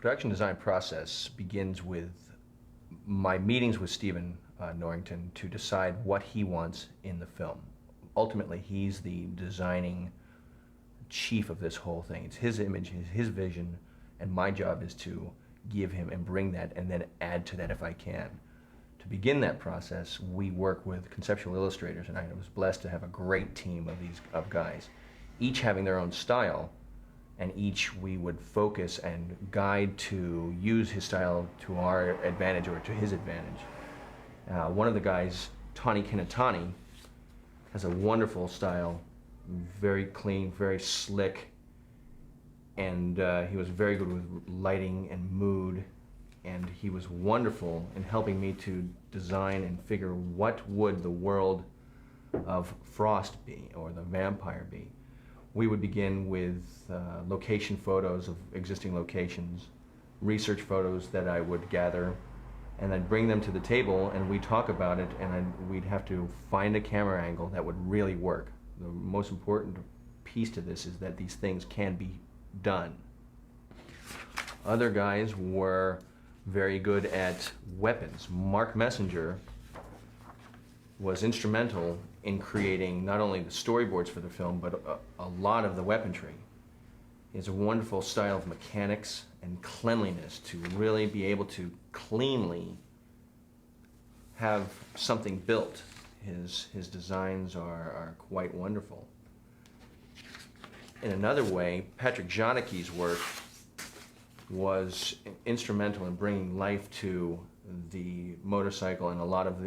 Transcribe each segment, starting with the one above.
production design process begins with my meetings with Stephen Norrington to decide what he wants in the film. Ultimately, he's the designing chief of this whole thing. It's his image, his vision, and my job is to give him and bring that and then add to that if I can. To begin that process, we work with conceptual illustrators, and I was blessed to have a great team of guys, each having their own style, and each we would focus and guide to use his style to our advantage or to his advantage. One of the guys, Tani Kinatani, has a wonderful style, very clean, very slick, and he was very good with lighting and mood, and he was wonderful in helping me to design and figure what would the world of Frost be, or the vampire be. We would begin with location photos of existing locations, research photos that I would gather, and I'd bring them to the table and we'd talk about it, and we'd have to find a camera angle that would really work. The most important piece to this is that these things can be done. Other guys were very good at weapons. Mark Messenger was instrumental in creating not only the storyboards for the film, but a lot of the weaponry. He has a wonderful style of mechanics and cleanliness to really be able to cleanly have something built. His designs are quite wonderful. In another way, Patrick Janicki's work was instrumental in bringing life to the motorcycle and a lot of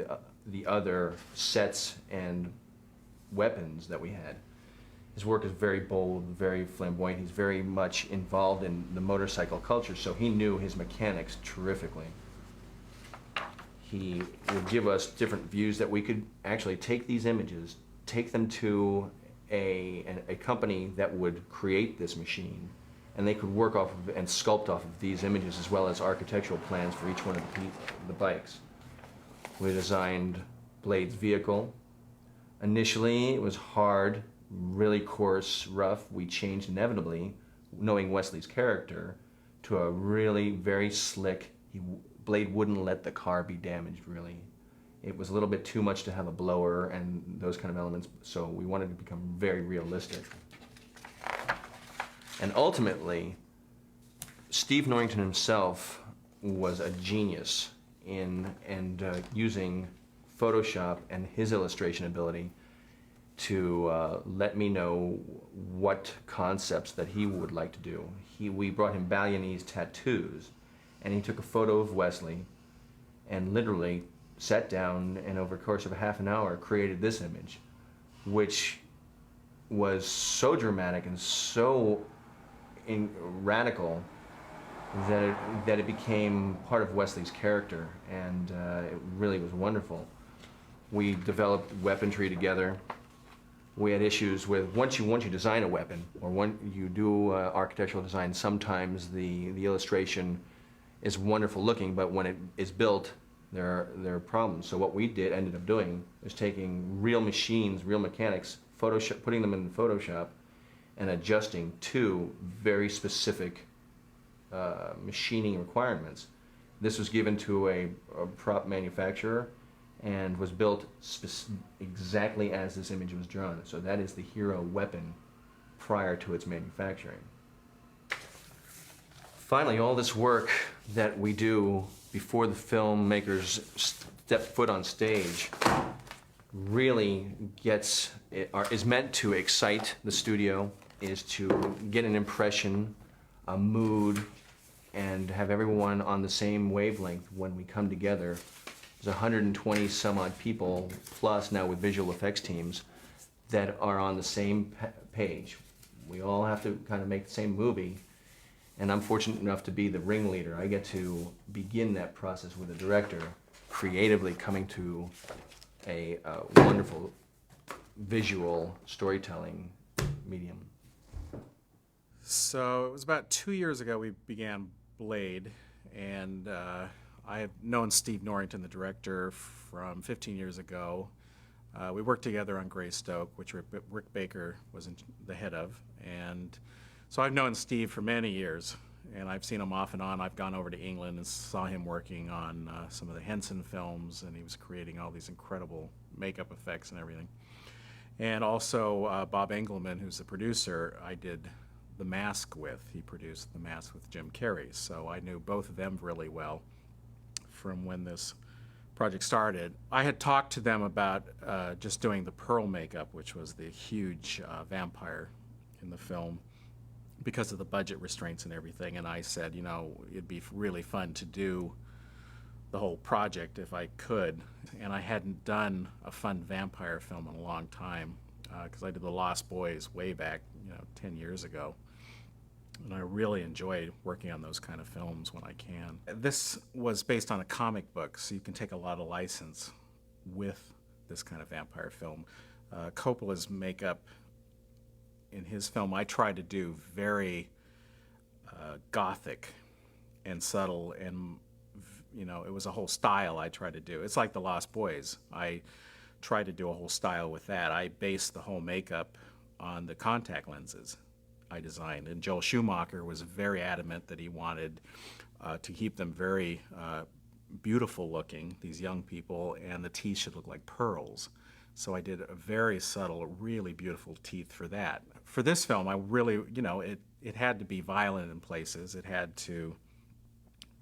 the other sets and weapons that we had. His work is very bold, very flamboyant. He's very much involved in the motorcycle culture, so he knew his mechanics terrifically. He would give us different views that we could actually take these images, take them to a company that would create this machine, and they could work off of and sculpt off of these images as well as architectural plans for each one of the bikes. We designed Blade's vehicle. Initially, it was hard, really coarse, rough. We changed inevitably, knowing Wesley's character, to a really very slick. Blade wouldn't let the car be damaged, really. It was a little bit too much to have a blower and those kind of elements, so we wanted to become very realistic. And ultimately, Steve Norrington himself was a genius in using Photoshop and his illustration ability to let me know what concepts that he would like to do. We brought him Balinese tattoos, and he took a photo of Wesley and literally sat down and over the course of a half an hour created this image, which was so dramatic and so radical that it became part of Wesley's character, and it really was wonderful. We developed weaponry together. We had issues with once you design a weapon or when you do architectural design, sometimes the illustration is wonderful looking, but when it is built, there are problems. So what we ended up doing is taking real machines, real mechanics, putting them in Photoshop, and adjusting to very specific machining requirements. This was given to a prop manufacturer and was built exactly as this image was drawn. So that is the hero weapon prior to its manufacturing. Finally, all this work that we do before the filmmakers step foot on stage really is meant to excite the studio, is to get an impression, a mood, and have everyone on the same wavelength when we come together. There's 120 some odd people, plus now with visual effects teams, that are on the same page. We all have to kind of make the same movie, and I'm fortunate enough to be the ringleader. I get to begin that process with the director, creatively coming to a wonderful visual storytelling medium. So it was about 2 years ago we began Blade, and I have known Steve Norrington, the director, from 15 years ago. We worked together on Greystoke, which Rick Baker was the head of, and so I've known Steve for many years. and I've seen him off and on. I've gone over to England and saw him working on some of the Henson films, and he was creating all these incredible makeup effects and everything. And also Bob Engelman, who's the producer, I did The Mask with. He produced The Mask with Jim Carrey, so I knew both of them really well from when this project started. I had talked to them about just doing the Pearl makeup, which was the huge vampire in the film, because of the budget restraints and everything, and I said, you know, it'd be really fun to do the whole project if I could. And I hadn't done a fun vampire film in a long time, because I did The Lost Boys way back, 10 years ago. And I really enjoyed working on those kind of films when I can. This was based on a comic book, so you can take a lot of license with this kind of vampire film. Coppola's makeup in his film, I tried to do very gothic and subtle, and it was a whole style I tried to do. It's like The Lost Boys. I tried to do a whole style with that. I based the whole makeup on the contact lenses I designed, and Joel Schumacher was very adamant that he wanted to keep them very beautiful looking, these young people, and the teeth should look like pearls. So I did a very subtle, really beautiful teeth for that. For this film, I really, it had to be violent in places. It had to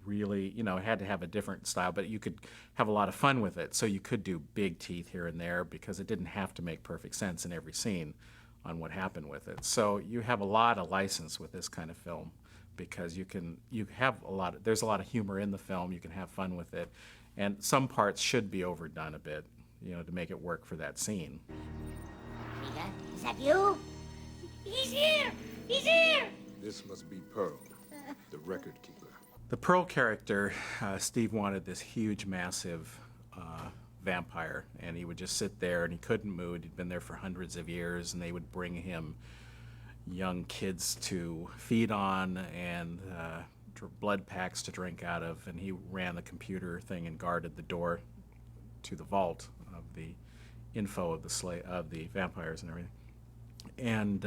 really, it had to have a different style, but you could have a lot of fun with it. So you could do big teeth here and there, because it didn't have to make perfect sense in every scene on what happened with it. So you have a lot of license with this kind of film, because there's a lot of humor in the film. You can have fun with it, and some parts should be overdone a bit, to make it work for that scene. Rita, is that you? He's here! He's here! This must be Pearl, the record keeper. The Pearl character, Steve wanted this huge, massive vampire, and he would just sit there and he couldn't move. He'd been there for hundreds of years, and they would bring him young kids to feed on and blood packs to drink out of, and he ran the computer thing and guarded the door to the vault of the info of the vampires and everything. And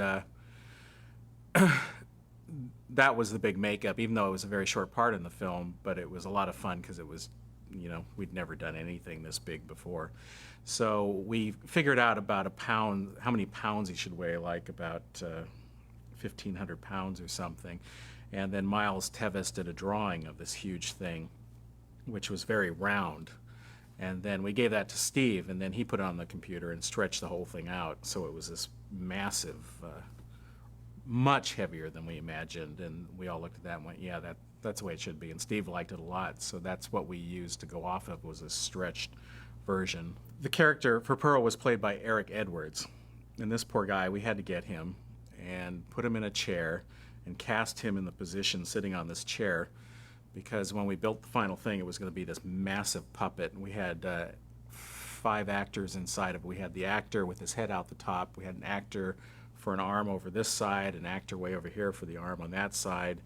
that was the big makeup, even though it was a very short part in the film, but it was a lot of fun because it was, we'd never done anything this big before. So we figured out about a pound, how many pounds he should weigh, like about 1,500 pounds or something. And then Miles Tevis did a drawing of this huge thing, which was very round. And then we gave that to Steve, and then he put it on the computer and stretched the whole thing out. So it was this massive, much heavier than we imagined. And we all looked at that and went, yeah, that's the way it should be. And Steve liked it a lot. So that's what we used to go off of, was a stretched version. The character for Pearl was played by Eric Edwards. And this poor guy, we had to get him and put him in a chair and cast him in the position sitting on this chair, because when we built the final thing, it was going to be this massive puppet. And we had 5 actors inside of it. We had the actor with his head out the top. We had an actor for an arm over this side, an actor way over here for the arm on that side,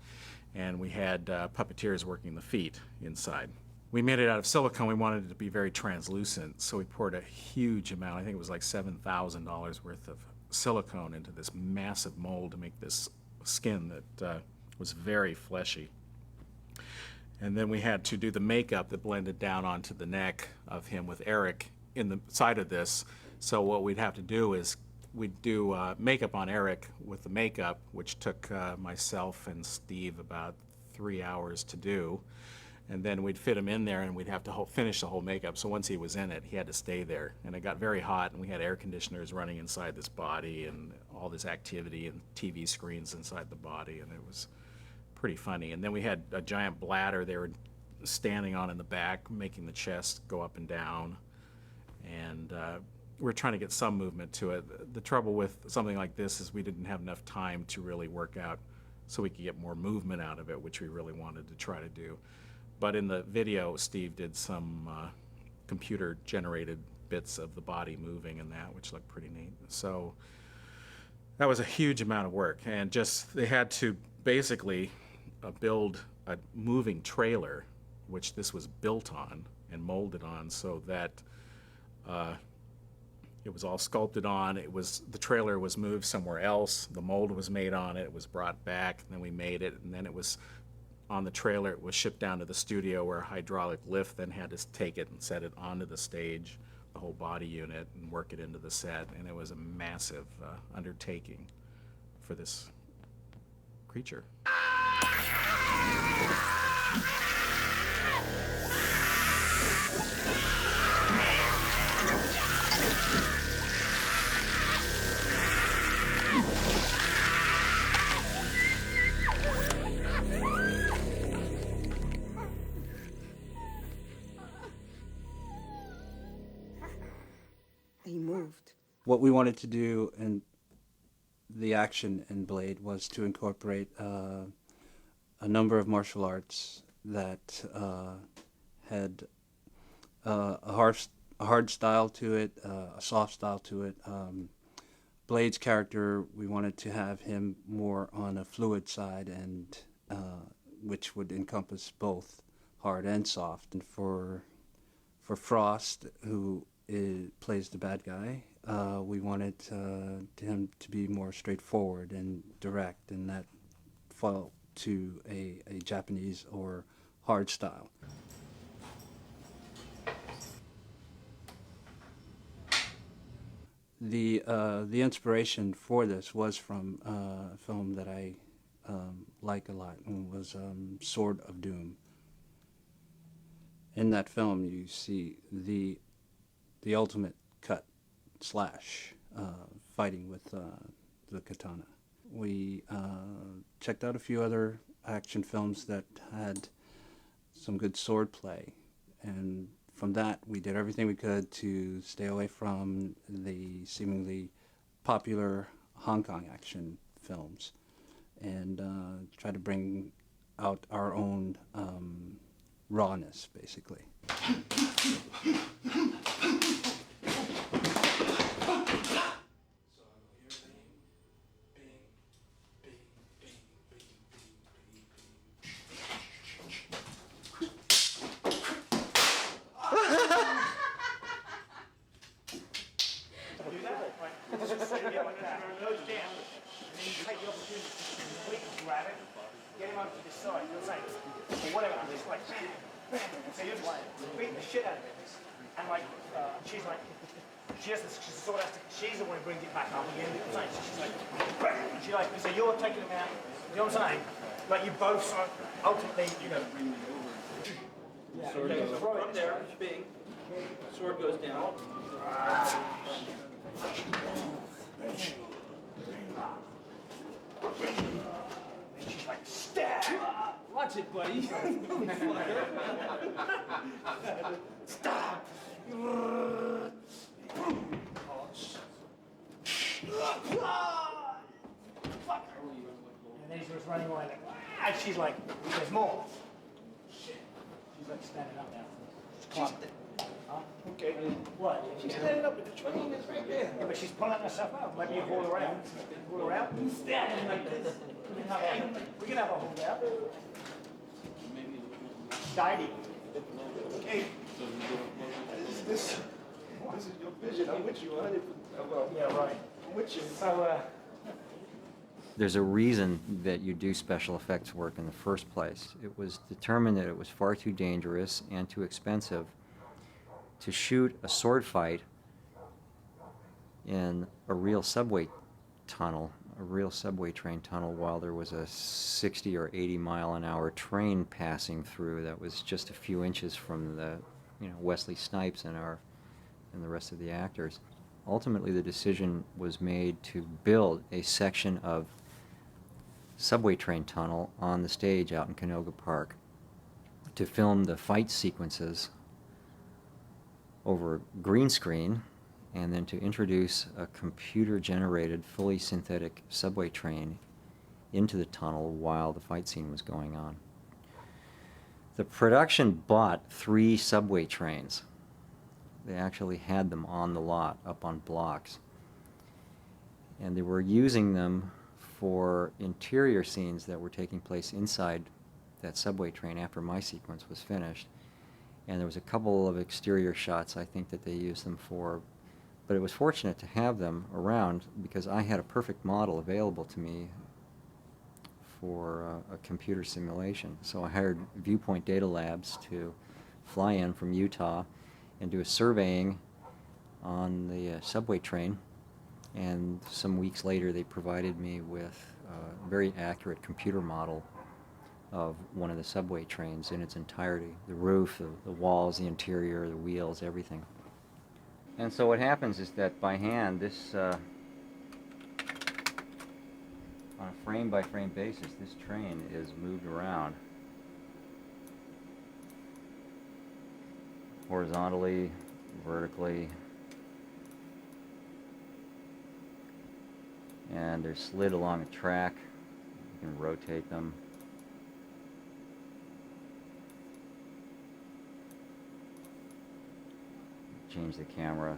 and we had puppeteers working the feet inside. We made it out of silicone. We wanted it to be very translucent, so we poured a huge amount, I think it was like $7,000 worth of silicone into this massive mold to make this skin that was very fleshy. And then we had to do the makeup that blended down onto the neck of him with Eric in the side of this. So what we'd have to do is we'd do makeup on Eric with the makeup, which took myself and Steve about 3 hours to do. And then we'd fit him in there, and we'd have to finish the whole makeup. So once he was in it, he had to stay there. And it got very hot, and we had air conditioners running inside this body and all this activity and TV screens inside the body, and it was pretty funny. And then we had a giant bladder they were standing on in the back, making the chest go up and down. And we're trying to get some movement to it. The trouble with something like this is we didn't have enough time to really work out so we could get more movement out of it, which we really wanted to try to do. But in the video, Steve did some computer-generated bits of the body moving and that, which looked pretty neat. So that was a huge amount of work, and they had to basically build a moving trailer, which this was built on and molded on, so that It was all sculpted on. The trailer was moved somewhere else. The mold was made on it. It was brought back, and then we made it, and then it was on the trailer. It was shipped down to the studio where a hydraulic lift then had to take it and set it onto the stage, the whole body unit, and work it into the set. And it was a massive undertaking for this creature. He moved. What we wanted to do in the action in Blade was to incorporate a number of martial arts that had a hard style to it, a soft style to it. Blade's character, we wanted to have him more on a fluid side, and which would encompass both hard and soft. And for Frost, who plays the bad guy, we wanted him to be more straightforward and direct, and that fell to a Japanese or hard style. The inspiration for this was from a film that I like a lot, and was Sword of Doom. In that film, you see the ultimate cut slash fighting with the katana. We checked out a few other action films that had some good sword play, and from that we did everything we could to stay away from the seemingly popular Hong Kong action films, and try to bring out our own rawness, basically. She's the one who brings it back up again. She's like, so you're taking them out. You know what I'm saying? Like you both sort of ultimately, you know. Yeah. Sword goes from there, bing. Sword goes down. She's like, stab! Watch it, buddy. Stop! And then he starts running away like, ah! And she's like, there's more. Shit. She's like standing up now. Okay. What? She's standing up, but the train is right there. Yeah, but she's pulling herself out. Maybe you haul her out. Haul her out. Standing like this. We can have a hold out. Tidy. Hey, this is your vision. I'm with you 100%. Yeah, right. I'm with you. So, There's a reason that you do special effects work in the first place. It was determined that it was far too dangerous and too expensive to shoot a sword fight in a real subway tunnel, a real subway train tunnel, while there was a 60 or 80 mile an hour train passing through that was just a few inches from the, Wesley Snipes and the rest of the actors. Ultimately, the decision was made to build a section of subway train tunnel on the stage out in Canoga Park to film the fight sequences over green screen, and then to introduce a computer-generated, fully synthetic subway train into the tunnel while the fight scene was going on. The production bought 3 subway trains. They actually had them on the lot, up on blocks. And they were using them for interior scenes that were taking place inside that subway train after my sequence was finished. And there was a couple of exterior shots, I think, that they used them for But it was fortunate to have them around because I had a perfect model available to me for a computer simulation. So I hired Viewpoint Data Labs to fly in from Utah and do a surveying on the subway train. And some weeks later, they provided me with a very accurate computer model of one of the subway trains in its entirety. The roof, the walls, the interior, the wheels, everything. And so what happens is that by hand, this, on a frame-by-frame basis, this train is moved around horizontally, vertically, and they're slid along a track. You can rotate them. Change the camera.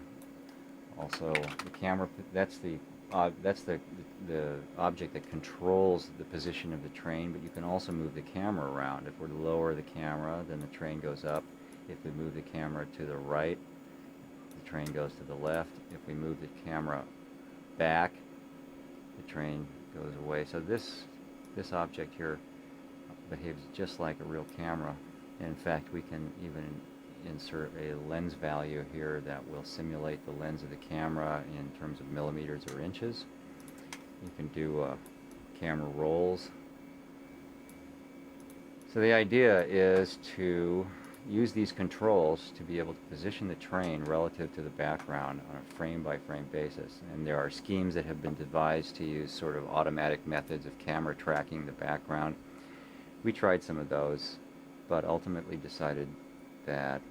Also, the camera, that's the object that controls the position of the train, but you can also move the camera around. If we're to lower the camera, then the train goes up. If we move the camera to the right, the train goes to the left. If we move the camera back, the train goes away. So this object here behaves just like a real camera. And in fact, we can even insert a lens value here that will simulate the lens of the camera in terms of millimeters or inches. You can do camera rolls. So the idea is to use these controls to be able to position the train relative to the background on a frame-by-frame basis. And there are schemes that have been devised to use sort of automatic methods of camera tracking the background. We tried some of those, but ultimately decided that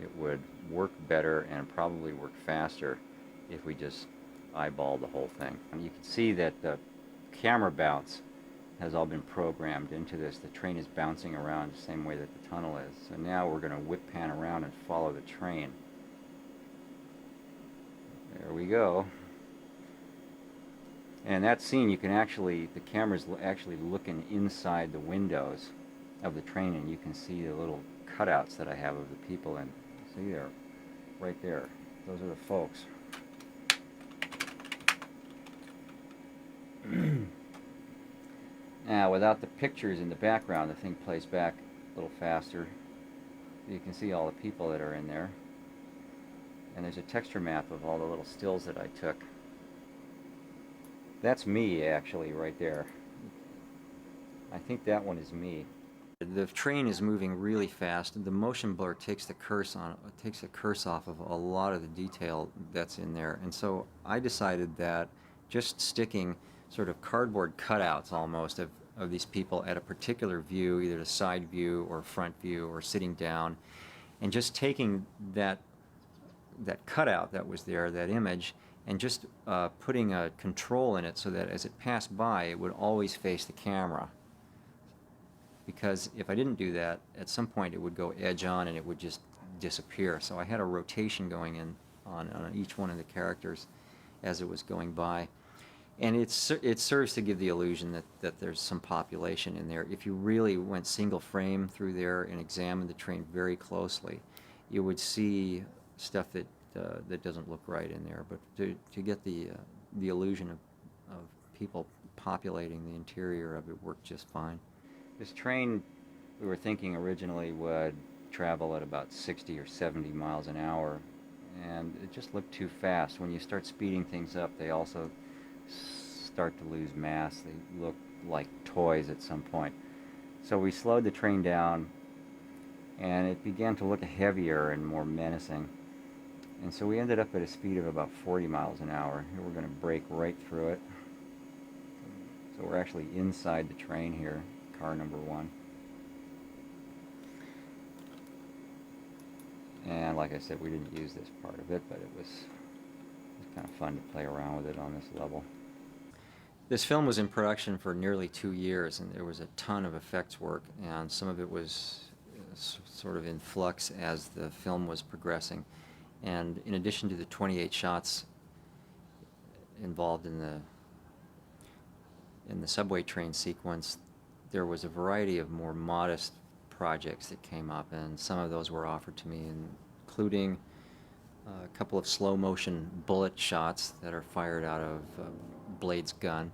it would work better and probably work faster if we just eyeball the whole thing. And you can see that the camera bounce has all been programmed into this. The train is bouncing around the same way that the tunnel is. So now we're going to whip pan around and follow the train. There we go. And that scene, you can actually, the camera's actually looking inside the windows of the train, and you can see the little cutouts that I have of the people in. See there, right there. Those are the folks. Now, without the pictures in the background, the thing plays back a little faster. You can see all the people that are in there. And there's a texture map of all the little stills that I took. That's me, actually, right there. I think that one is me. The train is moving really fast. The motion blur takes the curse off of a lot of the detail that's in there. And so I decided that just sticking sort of cardboard cutouts almost of these people at a particular view, either the side view or front view or sitting down, and just taking that cutout that was there, that image, and just putting a control in it so that as it passed by, it would always face the camera. Because if I didn't do that, at some point it would go edge on and it would just disappear. So I had a rotation going in on each one of the characters as it was going by. And it serves to give the illusion that there's some population in there. If you really went single frame through there and examined the train very closely, you would see stuff that doesn't look right in there. But to get the illusion of people populating the interior of it worked just fine. This train, we were thinking originally would travel at about 60 or 70 miles an hour, and it just looked too fast. When you start speeding things up, they also start to lose mass. They look like toys at some point. So we slowed the train down, and it began to look heavier and more menacing. And so we ended up at a speed of about 40 miles an hour. Here we're going to break right through it. So we're actually inside the train here. Car number 1. And like I said, we didn't use this part of it, but it was kind of fun to play around with it on this level. This film was in production for nearly 2 years, and there was a ton of effects work, and some of it was sort of in flux as the film was progressing. And in addition to the 28 shots involved in the subway train sequence, there was a variety of more modest projects that came up, and some of those were offered to me, including a couple of slow motion bullet shots that are fired out of Blade's gun.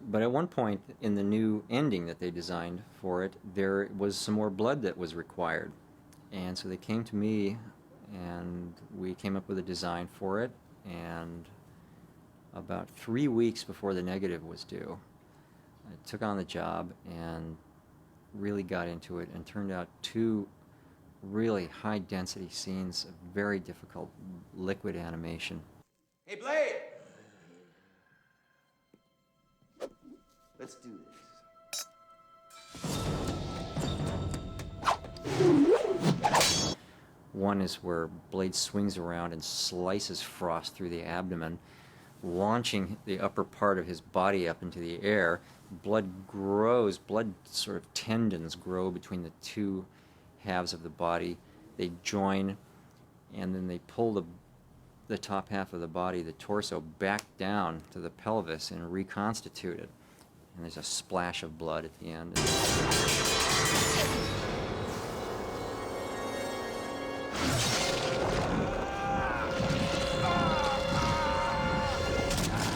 But at one point in the new ending that they designed for it, there was some more blood that was required. And so they came to me and we came up with a design for it, and about 3 weeks before the negative was due, I took on the job and really got into it, and turned out 2 really high density scenes of very difficult liquid animation. Hey, Blade! Let's do this. One is where Blade swings around and slices Frost through the abdomen, launching the upper part of his body up into the air. Blood grows, blood sort of tendons grow between the 2 halves of the body. They join, and then they pull the top half of the body, the torso, back down to the pelvis and reconstitute it. And there's a splash of blood at the end.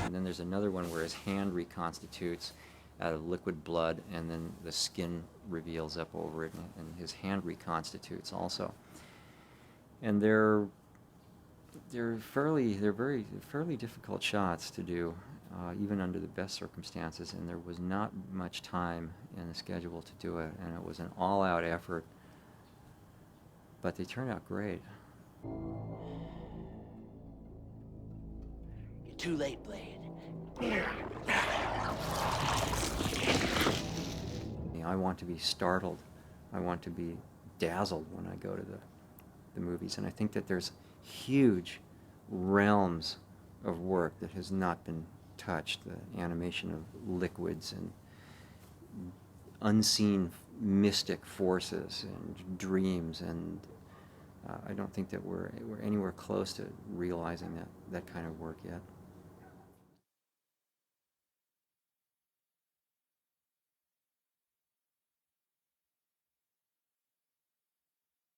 And then there's another one where his hand reconstitutes out of liquid blood, and then the skin reveals up over it, and his hand reconstitutes also. And they're very fairly difficult shots to do, even under the best circumstances, and there was not much time in the schedule to do it, and it was an all-out effort, but they turned out great. You're too late, Blade. I want to be startled. I want to be dazzled when I go to the movies, and I think that there's huge realms of work that has not been touched, the animation of liquids and unseen mystic forces and dreams, and I don't think that we're anywhere close to realizing that kind of work yet.